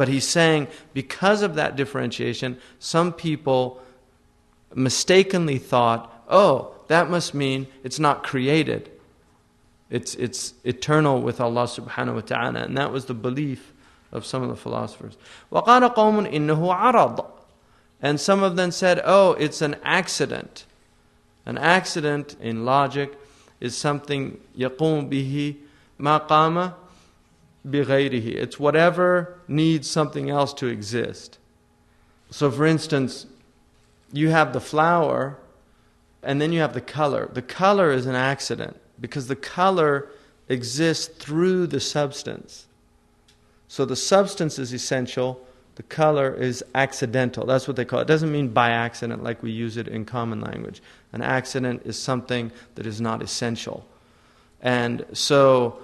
But he's saying because of that differentiation, some people mistakenly thought, oh, that must mean it's not created. It's eternal with Allah subhanahu wa ta'ala. And that was the belief of some of the philosophers. وَقَالَ قَوْمٌ إِنَّهُ عَرَضٌ. And some of them said, oh, it's an accident. An accident in logic is something يَقُومُ بِهِ مَا قَامَ بِغَيْرِهِ. It's whatever needs something else to exist. So for instance, you have the flower and then you have the color. The color is an accident because the color exists through the substance. So the substance is essential, the color is accidental. That's what they call it. It doesn't mean by accident like we use it in common language. An accident is something that is not essential. And so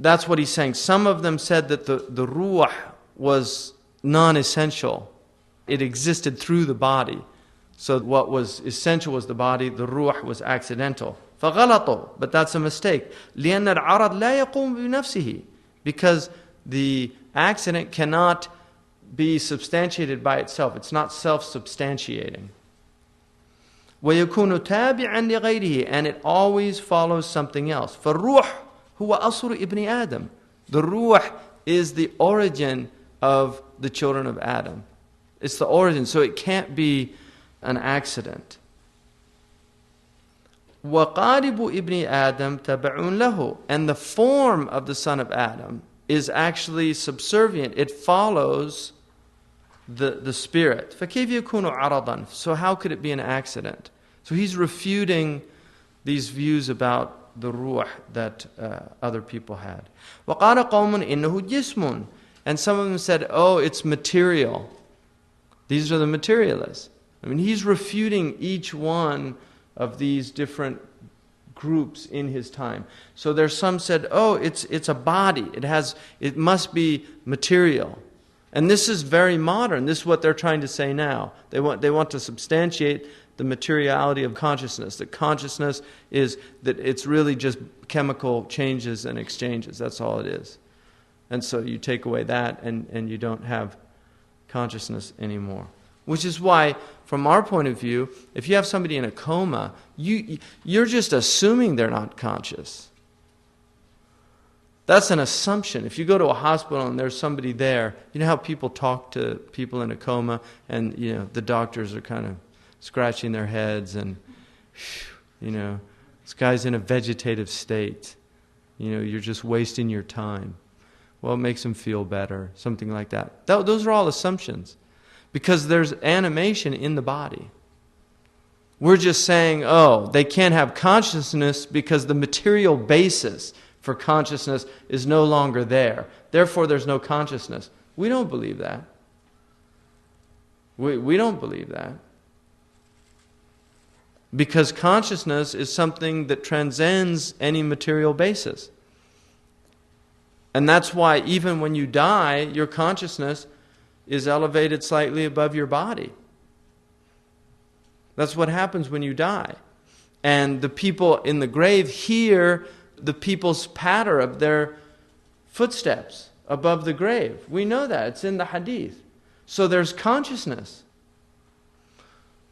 that's what he's saying. Some of them said that the ruh was non-essential. It existed through the body. So what was essential was the body, the ruh was accidental. فَغَلَطُوا. But that's a mistake. لِأَنَّ الْعَرَضْ لَا يَقُومُ بِنَفْسِهِ. Because the accident cannot be substantiated by itself. It's not self-substantiating. وَيَكُونُ تَابِعًا لِغَيْرِهِ. And it always follows something else. فَالرُّوحُ هُوَ أَصْرُ إِبْنِ آدَمَ. The ruh is the origin of the children of Adam. It's the origin, so it can't be an accident. وَقَارِبُ إِبْنِ آدَمَ تَبَعٌ لَهُ. And the form of the son of Adam is actually subservient. It follows the spirit. فَكَيْفَ يَكُونُ عَرَضًا. So how could it be an accident? So he's refuting these views about the ruh that other people had. وَقَالَ قَوْمٌ إِنَّهُ جِسْمٌ. And some of them said, oh, it's material. These are the materialists. I mean, he's refuting each one of these different groups in his time. So there's some said, oh, it's a body. It must be material. And this is very modern. This is what they're trying to say now. They want to substantiate the materiality of consciousness. That consciousness is that it's really just chemical changes and exchanges. That's all it is. And so you take away that and you don't have consciousness anymore. Which is why, from our point of view, if you have somebody in a coma, you're just assuming they're not conscious. That's an assumption. If you go to a hospital and there's somebody there, you know how people talk to people in a coma and, you know, the doctors are kind of scratching their heads and, you know, this guy's in a vegetative state. You know, you're just wasting your time. Well, it makes him feel better, something like that. Those are all assumptions. Because there's animation in the body. We're just saying, oh, they can't have consciousness because the material basis for consciousness is no longer there. Therefore, there's no consciousness. We don't believe that. We don't believe that. Because consciousness is something that transcends any material basis. And that's why even when you die, your consciousness is elevated slightly above your body. That's what happens when you die. And the people in the grave hear the people's patter of their footsteps above the grave. We know that. It's in the hadith. So there's consciousness.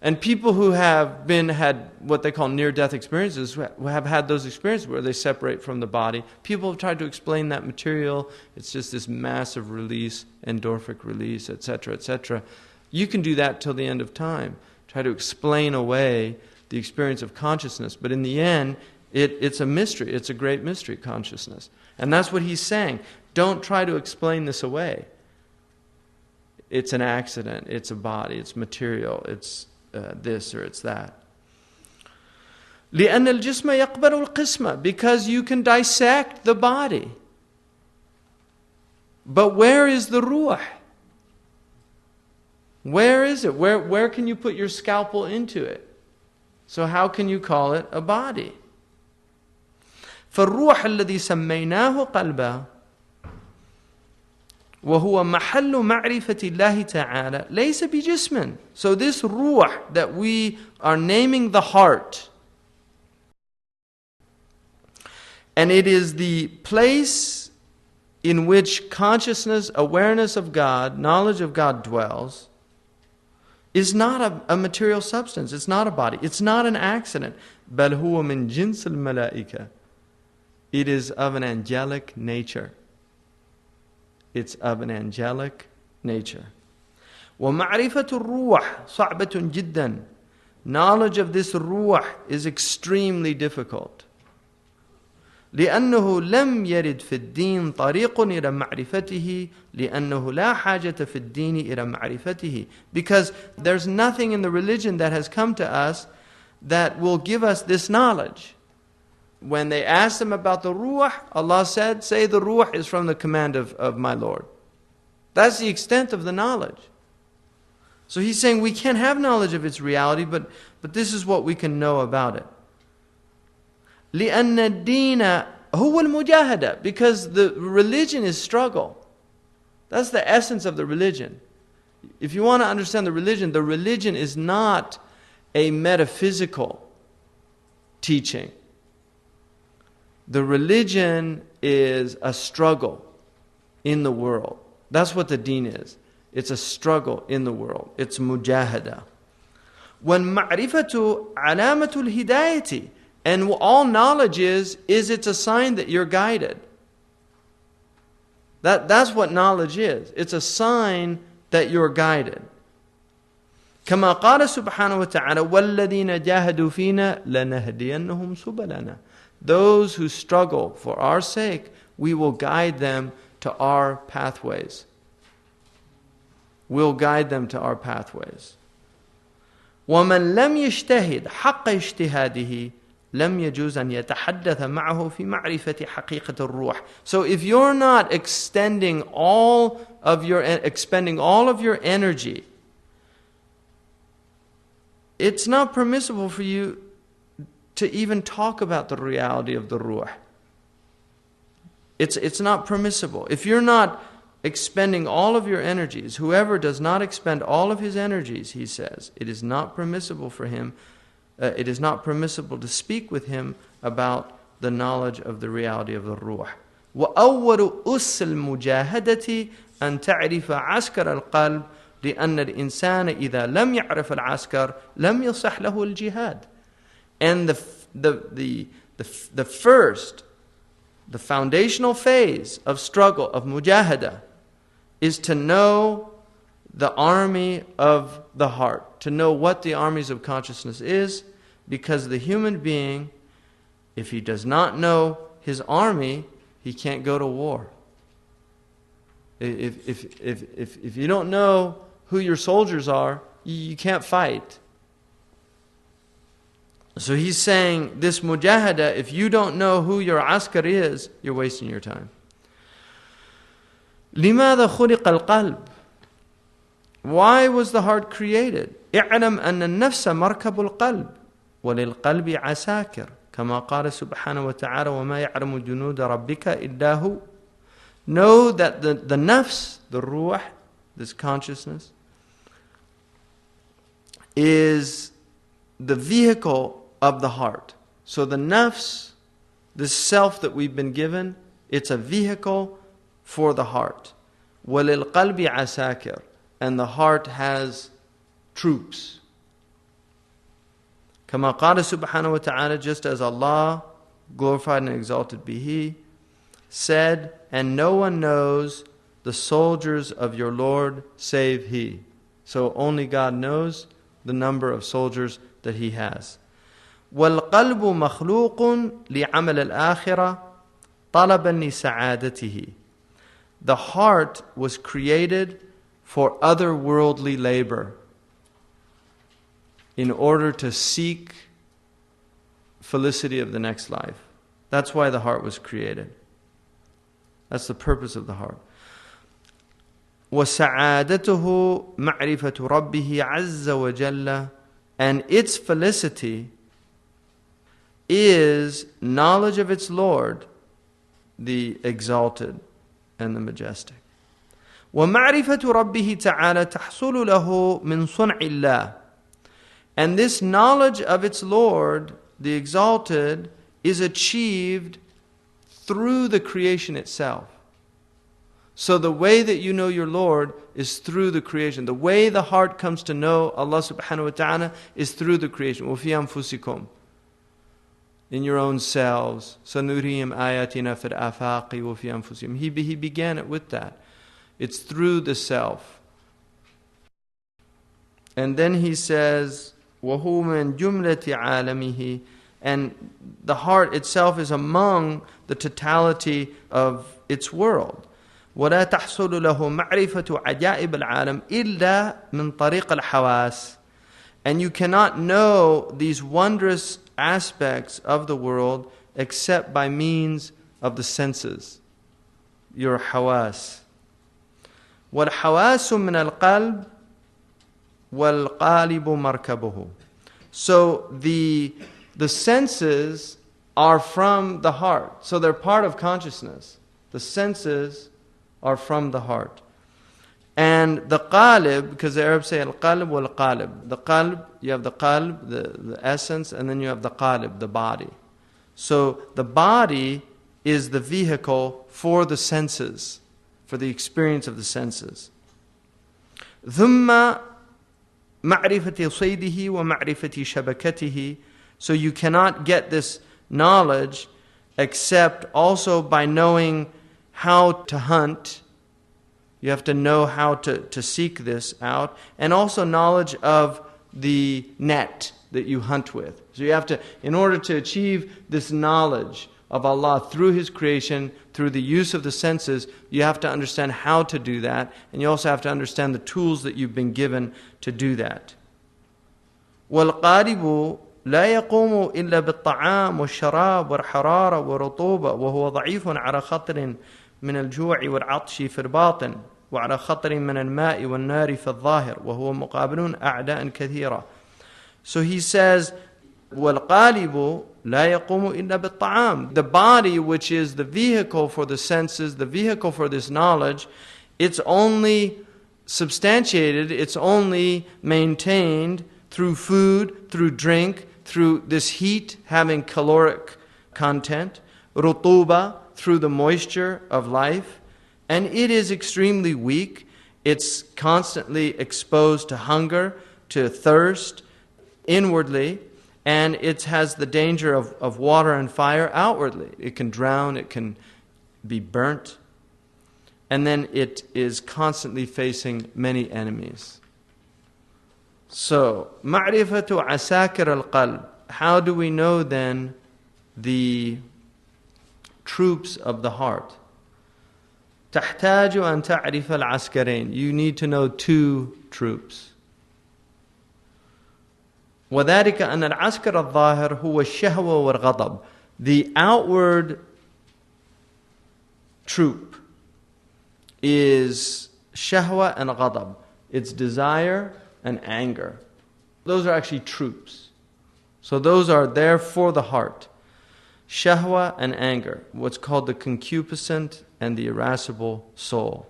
And people who have had what they call near-death experiences, who have had those experiences where they separate from the body, people have tried to explain that material. It's just this massive release, endorphic release, etc., etc. You can do that till the end of time. Try to explain away the experience of consciousness. But in the end, it's a mystery. It's a great mystery, consciousness. And that's what he's saying. Don't try to explain this away. It's an accident. It's a body. It's material. It's this or it's that. لأن الجسم يقبل القسمة. Because you can dissect the body. But where is the ruh? Where is it? Where can you put your scalpel into it? So how can you call it a body? فالروح الذي سميناه قلبا وهو محل معرفة الله تعالى ليس بجسم. So this ruh that we are naming the heart, and it is the place in which consciousness, awareness of God, knowledge of God dwells, is not a material substance. It's not a body. It's not an accident. بل هو من جنس الملائكة. It is of an angelic nature. It's of an angelic nature. ومعرفة الروح صعبة جدا. Knowledge of this ruh is extremely difficult. لأنه لم يرد في الدين طريق إلى معرفته لأنه لا حاجة في الدين إلى معرفته. Because there's nothing in the religion that has come to us that will give us this knowledge. When they asked him about the ruh, Allah said, say the ruh is from the command of my Lord. That's the extent of the knowledge. So he's saying we can't have knowledge of its reality, but this is what we can know about it. لأن الدين هو المجاهدة. Because the religion is struggle. That's the essence of the religion. If you want to understand the religion is not a metaphysical teaching. The religion is a struggle in the world. That's what the deen is. It's a struggle in the world. It's mujahada. وَالْمَعْرِفَةُ عَلَامَةُ الْهِدَايَةِ. And all knowledge is it's a sign that you're guided. That's what knowledge is. It's a sign that you're guided. كما قال سبحانه وتعالى وَالَّذِينَ جَاهَدُوا فِينَا لَنَهْدِيَنَّهُمْ سُبَلَنَا. Those who struggle for our sake, we will guide them to our pathways. We'll guide them to our pathways. وَمَنْ لَمْ يَجْتَهِدْ حَقَّ اجْتِهَادِهِ لم يجوز أن يتحدث معه في معرفة حقيقة الروح. So if you're not expending all of your energy, it's not permissible for you to even talk about the reality of the ruh. It's not permissible. If you're not expending all of your energies, whoever does not expend all of his energies, he says, it is not permissible for him. It is not permissible to speak with him about the knowledge of the reality of the ruh. وأول أس المجاهدة أن تعرف عسكر القلب لأن الإنسان إذا لم يعرف العسكر لم يصح له الجهاد. And the foundational phase of struggle, of mujahada, is to know the army of the heart, to know what the armies of consciousness is, because the human being, if he does not know his army, he can't go to war. If you don't know who your soldiers are, you can't fight. So he's saying this mujahada, if you don't know who your askar is, you're wasting your time. لماذا خلق القلب? Why was the heart created? اعلم أن النفس مركب القلب وللقلب عساكر كما قال سبحانه وتعالى وما يعلم جنود ربك إلا هو. Know that the nafs, the ruh, this consciousness, is the vehicle of the heart. So the nafs, this self that we've been given, it's a vehicle for the heart. وَلِلْقَلْبِ عَسَاكِرٌ. And the heart has troops. كما قال سبحانه وتعالى, just as Allah, glorified and exalted be He, said, and no one knows the soldiers of your Lord save He. So only God knows the number of soldiers that He has. وَالْقَلْبُ مَخْلُوقٌ لِعَمَلِ الْآخِرَةِ طَلَبًا لِسَعَادَتِهِ. The heart was created for otherworldly labor in order to seek felicity of the next life. That's why the heart was created. That's the purpose of the heart. وَسَعَادَتُهُ مَعْرِفَةُ رَبِّهِ عَزَّ وَجَلَّ. And its felicity is knowledge of its Lord, the exalted and the majestic. وَمَعْرِفَةُ رَبِّهِ تَعَالَى تَحْصُلُ لَهُ مِنْ صُنْعِ اللَّهِ. And this knowledge of its Lord, the exalted, is achieved through the creation itself. So the way that you know your Lord is through the creation. The way the heart comes to know Allah subhanahu wa ta'ala is through the creation. وَفِي أَنفُسِكُمْ, in your own selves. سَنُرِيهِمْ آيَاتِنَا فِي الْآفَاقِ وَفِي أَنفُسِهِمْ. He began it with that. It's through the self. And then he says, وَهُوَ مِنْ جُمْلَةِ عَالَمِهِ, and the heart itself is among the totality of its world. ولا تحصل له معرفة عجائب العالم إلا من طريق الحواس. And you cannot know these wondrous aspects of the world except by means of the senses, your حواس. والحواس من القلب والقالب مركبه. So the senses are from the heart. So they're part of consciousness. The senses are from the heart. And the qalib, because the Arabs say al-qalb wal-qalib. The qalb, you have the qalb, the essence, and then you have the qalib, the body. So the body is the vehicle for the senses, for the experience of the senses. ثم معرفة صيده ومعرفة شبكته. So you cannot get this knowledge except also by knowing how to hunt. You have to know how to seek this out. And also knowledge of the net that you hunt with. So you have to, in order to achieve this knowledge of Allah through His creation, through the use of the senses, you have to understand how to do that. And you also have to understand the tools that you've been given to do that. وَالْقَارِبُ لا يقوم إلا بالطعام والشراب والحرارة والرطوبة وهو ضعيف على خطر من الجوع والعطش في الباطن وعلى خطر من الماء والنار في الظاهر وهو مقابل أعداء كثيرة. So he says, والقالب لا يقوم إلا بالطعام. The body, which is the vehicle for the senses, the vehicle for this knowledge, it's only substantiated, it's only maintained through food, through drink, through this heat having caloric content, rutuba, through the moisture of life, and it is extremely weak. It's constantly exposed to hunger, to thirst inwardly, and it has the danger of water and fire outwardly. It can drown, it can be burnt, and then it is constantly facing many enemies. So, ma'rifatu asakir al-qalb. How do we know then the troops of the heart? تحتاج أن تعرف العسكرين. You need to know two troops. وذلك أن العسكر الظاهر هو الشهوة والغضب. The outward troop is shahwa and ghadab. It's desire and anger. Those are actually troops. So those are there for the heart. Shahwa and anger, what's called the concupiscent and the irascible soul.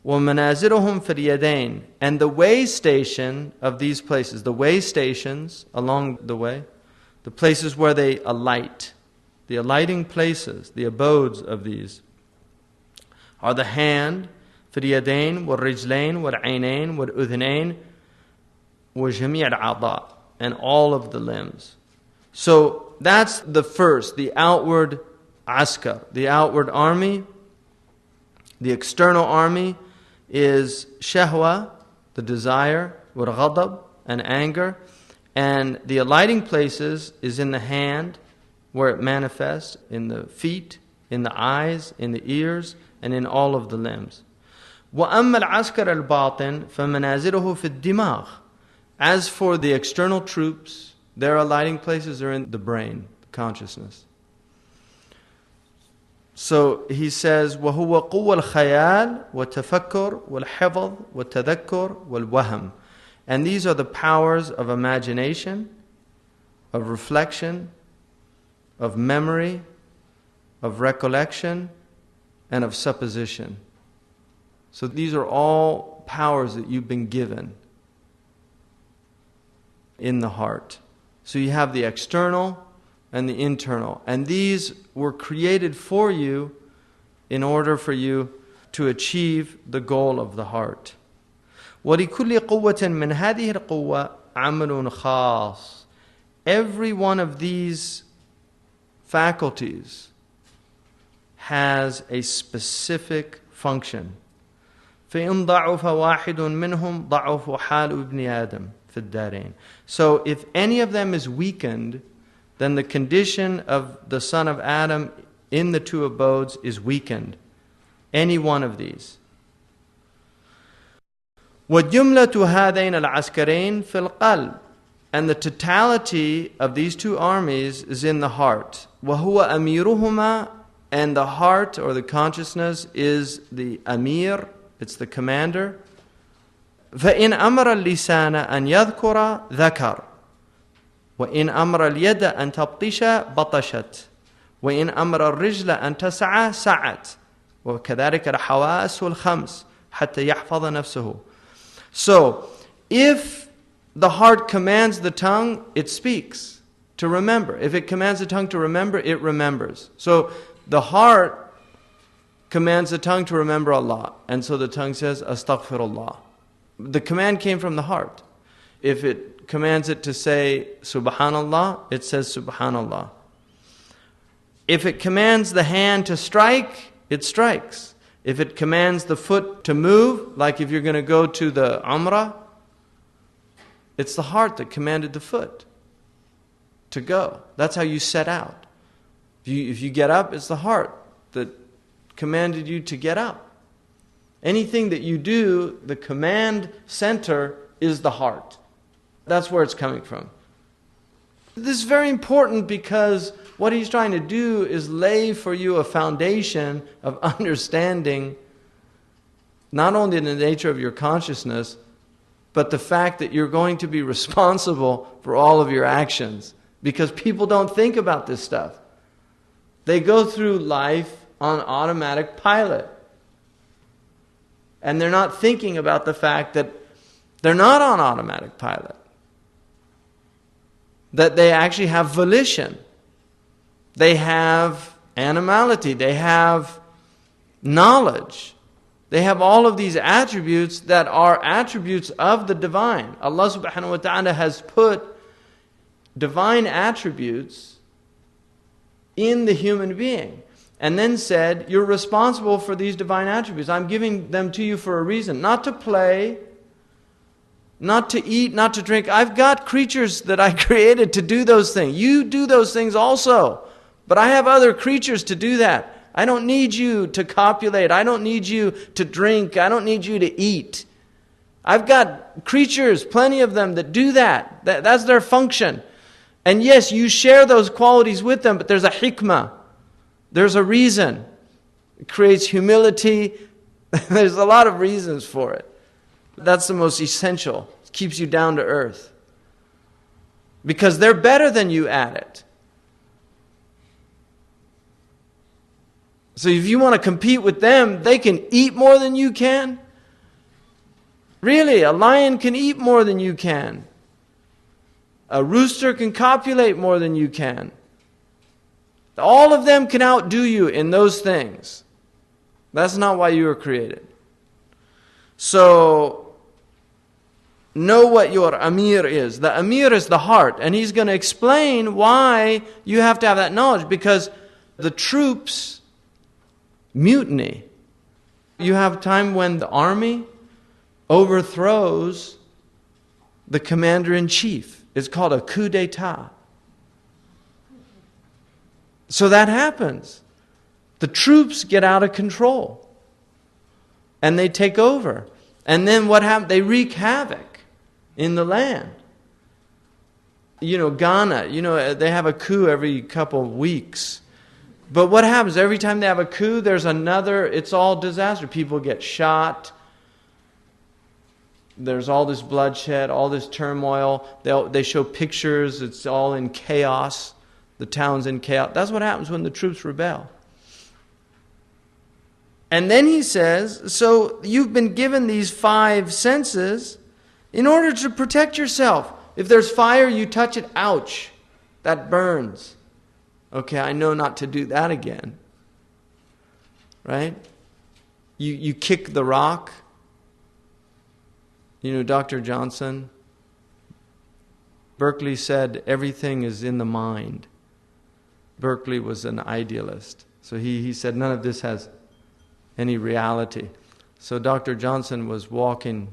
وَمَنَازِلُهُمْ فِي الْيَدَيْنِ. And the way station of these places, the way stations along the way, the places where they alight, the alighting places, the abodes of these, are the hand, في اليدين والرجلين والعينين والأذنين وجميع الأعضاء, and all of the limbs. So that's the first, the outward askar, the outward army. The external army is shahwa, the desire, والغضب, and anger. And the alighting places is in the hand, where it manifests, in the feet, in the eyes, in the ears, and in all of the limbs. وَأَمَّا الْعَسْكَرَ الْبَاطِنِ فَمَنَازِلُهُ فِي الدِّمَاغِ. As for the external troops, their alighting places are in the brain, consciousness. So he says, وَهُوَ قُوَّ الْخَيَالِ وَالتَّفَكُّرِ وَالْحِفْظِ وَالتَّذَكُّرِ وَالْوَهْمِ. And these are the powers of imagination, of reflection, of memory, of recollection, and of supposition. So these are all powers that you've been given in the heart. So you have the external and the internal. And these were created for you in order for you to achieve the goal of the heart. وَلِكُلِّ قُوَّةٍ مِّنْ هَذِهِ الْقُوَّةِ عَمْلٌ خَاصٌ. Every one of these faculties has a specific function. فَإِنْ ضَعُفَ وَاحِدٌ مِّنْهُمْ ضَعُفُ حَالُ ابْنِ آدَمَ فِي الدَّارَيْنِ. So if any of them is weakened, then the condition of the son of Adam in the two abodes is weakened. Any one of these. وَجُمْلَةُ هَذَيْنِ الْعَسْكَرَيْنِ فِي الْقَلْبِ. And the totality of these two armies is in the heart. وَهُوَ أَمِيرُهُمَا. And the heart, or the consciousness, is the amir, it's the commander. فَإِنْ أَمَرَ اللِّسَانَ أَنْ يَذْكُرَ ذَكَرَ وَإِنْ أَمَرَ الْيَدَ أَنْ تَبْطِشَ بَطَشَتْ وَإِنْ أَمَرَ الرِّجْلَ أَنْ تَسْعَى سَعَتْ وَكَذَلِكَ الْحَوَاسُ الْخَمْسُ حَتَّى يَحْفَظَ نَفْسَهُ. So, if the heart commands the tongue, it speaks to remember. If it commands the tongue to remember, it remembers. So, the heart commands the tongue to remember Allah. And so the tongue says, Astaghfirullah. The command came from the heart. If it commands it to say Subhanallah, it says Subhanallah. If it commands the hand to strike, it strikes. If it commands the foot to move, like if you're going to go to the Umrah, it's the heart that commanded the foot to go. That's how you set out. If you get up, it's the heart that commanded you to get up. Anything that you do, the command center is the heart. That's where it's coming from. This is very important because what he's trying to do is lay for you a foundation of understanding not only the nature of your consciousness, but the fact that you're going to be responsible for all of your actions. Because people don't think about this stuff. They go through life on automatic pilot. And they're not thinking about the fact that they're not on automatic pilot. That they actually have volition. They have animality. They have knowledge. They have all of these attributes that are attributes of the divine. Allah subhanahu wa ta'ala has put divine attributes in the human being. And then said, you're responsible for these divine attributes. I'm giving them to you for a reason. Not to play, not to eat, not to drink. I've got creatures that I created to do those things. You do those things also. But I have other creatures to do that. I don't need you to copulate. I don't need you to drink. I don't need you to eat. I've got creatures, plenty of them, that do that. That's their function. And yes, you share those qualities with them, but there's a hikmah. There's a reason. It creates humility. There's a lot of reasons for it. That's the most essential. It keeps you down to earth. Because they're better than you at it. So if you want to compete with them, they can eat more than you can. Really, a lion can eat more than you can. A rooster can copulate more than you can. All of them can outdo you in those things. That's not why you were created. So, know what your amir is. The amir is the heart. And he's going to explain why you have to have that knowledge. Because the troops mutiny. You have time when the army overthrows the commander-in-chief. It's called a coup d'etat. So that happens. The troops get out of control. And they take over. And then what happens? They wreak havoc in the land. Ghana, they have a coup every couple of weeks. But what happens? Every time they have a coup, there's another, it's all disaster. People get shot. There's all this bloodshed, all this turmoil. They show pictures. It's all in chaos. The town's in chaos. That's what happens when the troops rebel. And then he says, so you've been given these 5 senses in order to protect yourself. If there's fire, you touch it, ouch, that burns. Okay, I know not to do that again. Right? you kick the rock. You know, Dr. Johnson, Berkeley said everything is in the mind. Berkeley was an idealist. So he said none of this has any reality. So Dr. Johnson was walking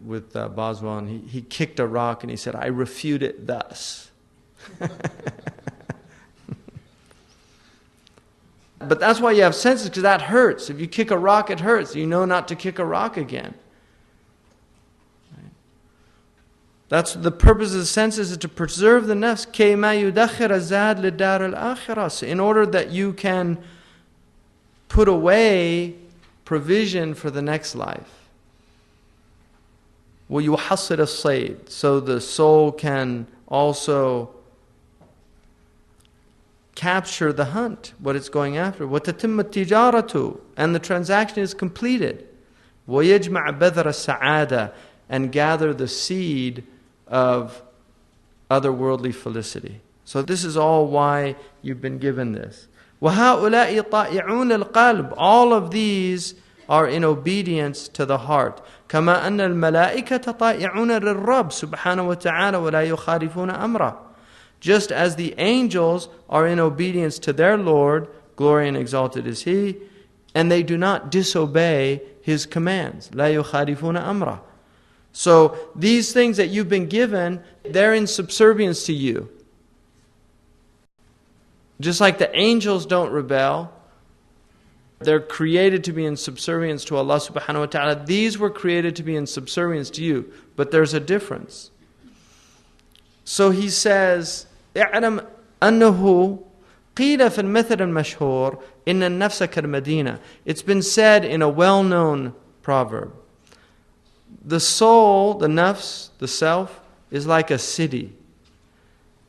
with Boswell, and he kicked a rock and he said, I refute it thus. But that's why you have senses, because that hurts. If you kick a rock, it hurts. You know not to kick a rock again. Right? That's the purpose of the senses, is to preserve the nafs. كَيْمَا يُدَخِّرَ الزَّادِ لِلدَّارِ الْآخِرَةِ. In order that you can put away provision for the next life. وَيُحَصِّرَ الصَّيْدِ. So the soul can also capture the hunt, what it's going after. وَتَتِمَّ التِّجَارَةُ. And the transaction is completed. وَيَجْمَعَ بَذَرَ السَّعَادَةِ. And gather the seed of otherworldly felicity. So this is all why you've been given this. وَهَؤُلَاءِ طَائِعُونَ الْقَلْبِ. All of these are in obedience to the heart. كَمَا أَنَّ الْمَلَائِكَةَ طَائِعُونَ لِلرَّبِّ سُبْحَانَهُ وَتَعَالَى وَلَا يُخَالِفُونَ أَمْرَهُ. Just as the angels are in obedience to their Lord, glory and exalted is He, and they do not disobey His commands. لَا يُخَالِفُونَ أَمْرَهُ. So these things that you've been given, they're in subservience to you. Just like the angels don't rebel, they're created to be in subservience to Allah subhanahu wa ta'ala. These were created to be in subservience to you. But there's a difference. So he says, اعلم أنه قيل في المثل المشهور إن النفس كالمدينة. It's been said in a well-known proverb. The soul, the nafs, the self, is like a city.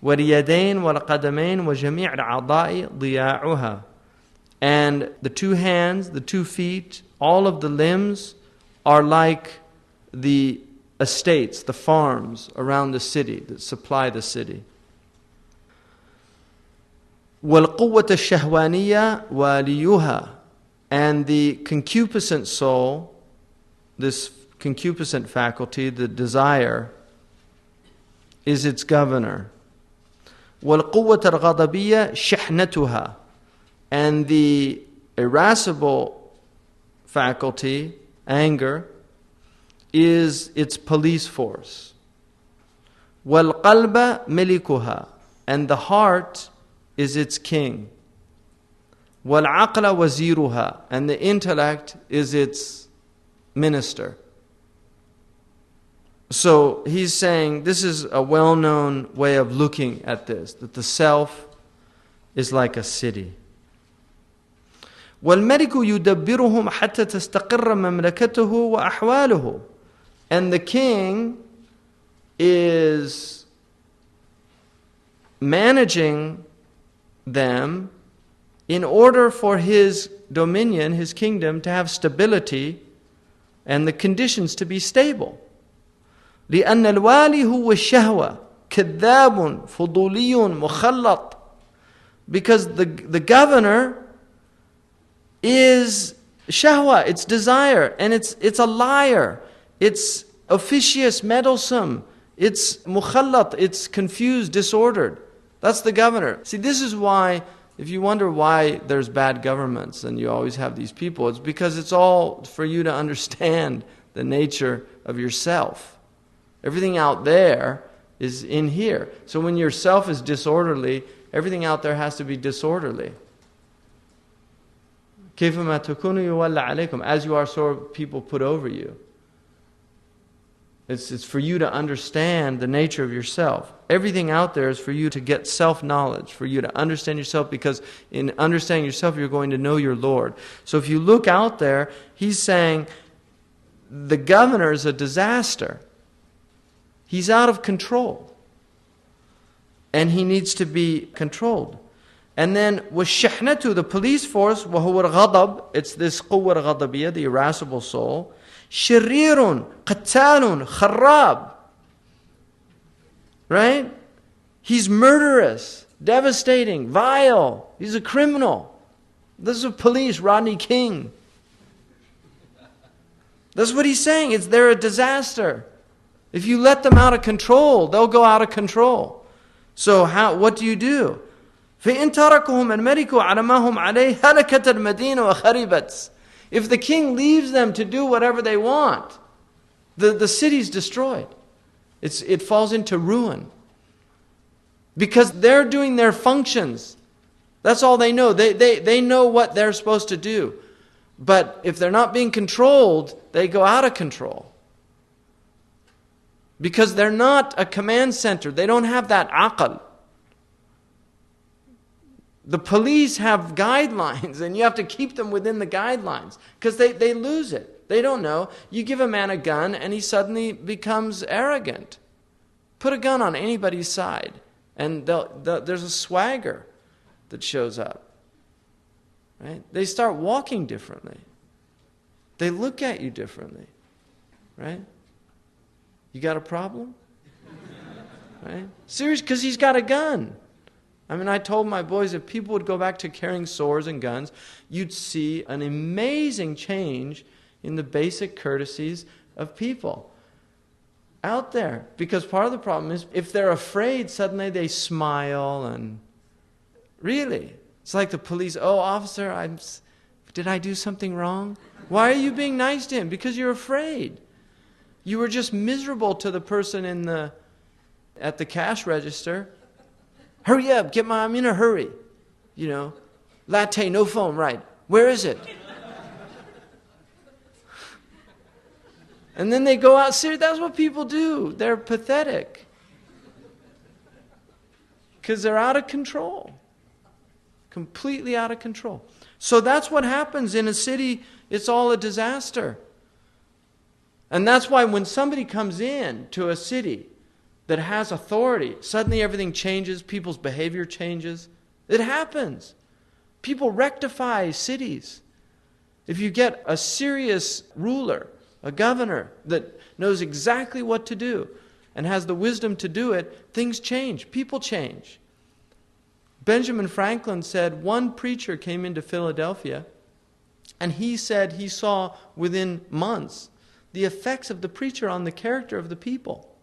واليدين والقدمين وجميع الأعضاء ضياعها. And the two hands, the 2 feet, all of the limbs are like the estates, the farms around the city that supply the city. وَالْقُوَّةَ الشَّهْوَانِيَّةِ وَالِيُّهَا. And the concupiscent soul, this concupiscent faculty, the desire, is its governor. وَالْقُوَّةَ الْغَضَبِيَّةِ شَحْنَتُهَا. And the irascible faculty, anger, is its police force. وَالْقَلْبَ مِلِكُهَا. And the heart is its king. وَالْعَقْلَ وَزِيرُهَا. And the intellect is its minister. So he's saying this is a well-known way of looking at this, that the self is like a city. وَالْمَلِكُ يُدَبِّرُهُمْ حَتَّى تَسْتَقِرَّ مَمْلَكَتُهُ وَأَحْوَالُهُ. And the king is managing them in order for his dominion, his kingdom, to have stability and the conditions to be stable. لأن الوالي هو الشهوة كذاب فضولي مخلط. Because the governor is shahwa, it's desire, and it's a liar, it's officious, meddlesome, it's mukhallat, it's confused, disordered. That's the governor. See, this is why, if you wonder why there's bad governments and you always have these people, it's because it's all for you to understand the nature of yourself. Everything out there is in here. So when your self is disorderly, everything out there has to be disorderly. كيفما تكونوا يولى عليكم. As you are, so are people put over you. It's for you to understand the nature of yourself. Everything out there is for you to get self-knowledge, for you to understand yourself, because in understanding yourself, you're going to know your Lord. So if you look out there, he's saying the governor is a disaster. He's out of control. And he needs to be controlled. And then وَالشَّحْنَةُ, the police force, وَهُوَ الْغَضَبِ, it's this قُوَّة الْغَضَبِيَّة, the irascible soul. شِرِّيرٌ قَتَّالٌ خَرَّابٌ. Right? He's murderous, devastating, vile. He's a criminal. This is police, Rodney King. That's what he's saying. They're a disaster. If you let them out of control, they'll go out of control. So what do you do? فَإِن تَرَكُهُمْ الْمَلِكُ عَلَى مَا هُمْ عَلَيْهِ هَلَكَتْ الْمَدِينَ وَخَرِبَتْ. If the king leaves them to do whatever they want, the city's destroyed. It falls into ruin. Because they're doing their functions. That's all they know. They know what they're supposed to do. But if they're not being controlled, they go out of control. Because they're not a command center. They don't have that aql. The police have guidelines, and you have to keep them within the guidelines. Because they lose it. They don't know. You give a man a gun, and he suddenly becomes arrogant. Put a gun on anybody's side, and there's a swagger that shows up. Right? They start walking differently. They look at you differently. Right? You got a problem? Right? Seriously, because he's got a gun. I mean, I told my boys if people would go back to carrying swords and guns, you'd see an amazing change in the basic courtesies of people out there. Because part of the problem is if they're afraid, suddenly they smile and really. It's like the police, oh, officer, did I do something wrong? Why are you being nice to him? Because you're afraid. You were just miserable to the person at the cash register. Hurry up, I'm in a hurry. You know, latte, no foam, right. Where is it? And then they go out, seriously, that's what people do. They're pathetic. Because they're out of control. Completely out of control. So that's what happens in a city. It's all a disaster. And that's why when somebody comes in to a city that has authority, suddenly everything changes, people's behavior changes. It happens. People rectify cities. If you get a serious ruler, a governor that knows exactly what to do and has the wisdom to do it, things change. People change. Benjamin Franklin said one preacher came into Philadelphia and he said he saw within months the effects of the preacher on the character of the people.